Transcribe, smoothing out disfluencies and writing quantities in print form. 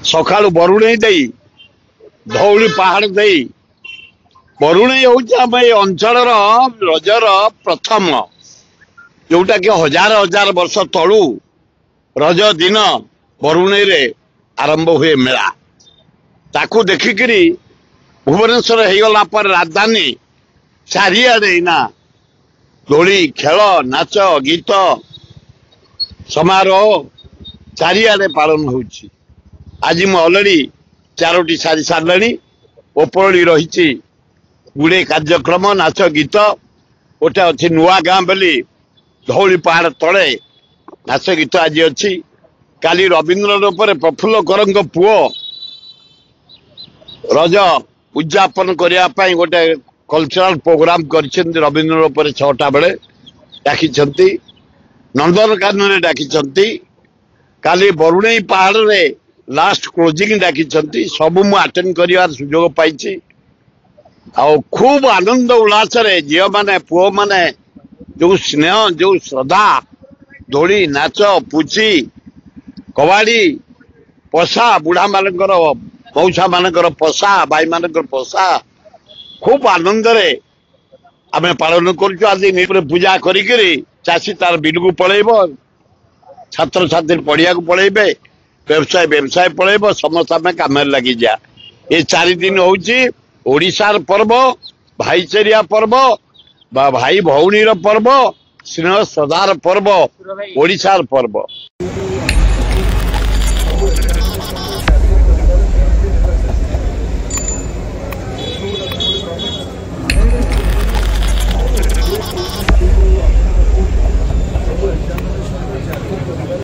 सकाळु बरुणेई देई धौली पहाड़ देई बरुणेई होउछि आम ए अंचल रजर प्रथम जोटा कि हजार हजार वर्ष तलू रज दिन बरुणेई रे आरंभ हुए मेला ताकू देखिकी भुवनेश्वर होगला पर राजधानी चारिआडे ना दोली खेल नाच गीत समारोह चारिआडे पालन होउछि। आज मु अलरेडी 4टी सारी सारे ओपरली रही गुड़े कार्यक्रम नाच गीत गोटे अच्छी नुआ गाँ बोली धौली पहाड़ तले नाच गीत आज अच्छी काली रवीन्द्र प्रफुल्ल कर पुओ रज उद्यापन करने गोटे कल्चरल प्रोग्राम कर रवीन्द्र 6टा बेले डाकी नंदनकानन डाकी काली बरुणेई पहाड़ रे लास्ट क्लोजिंग डाकी सब मु अटेंड कर सुजोग पाई खूब आनंद उल्लास झील माने पुओ माने जो स्नेह जो श्रद्धा दोली नाच पुची कबाड़ी पशा बुढ़ा मानकर मौसा मानकर पशा भाई मानकर पशा खूब आनंद रे आमे पालन कर पूजा करी चाषी तार बिल को पलैब छात्र छात्री पढ़िया को पलैबे व्यवसाय व्यवसाय पलैब समस्त आम कम लगी जा। ये 4 दिन होउछि ओडिशार पर्व भाईचारिया पर्व भाई भौणी पर्व स्नेह श्रद्धार पर्व ओडिशार पर्व।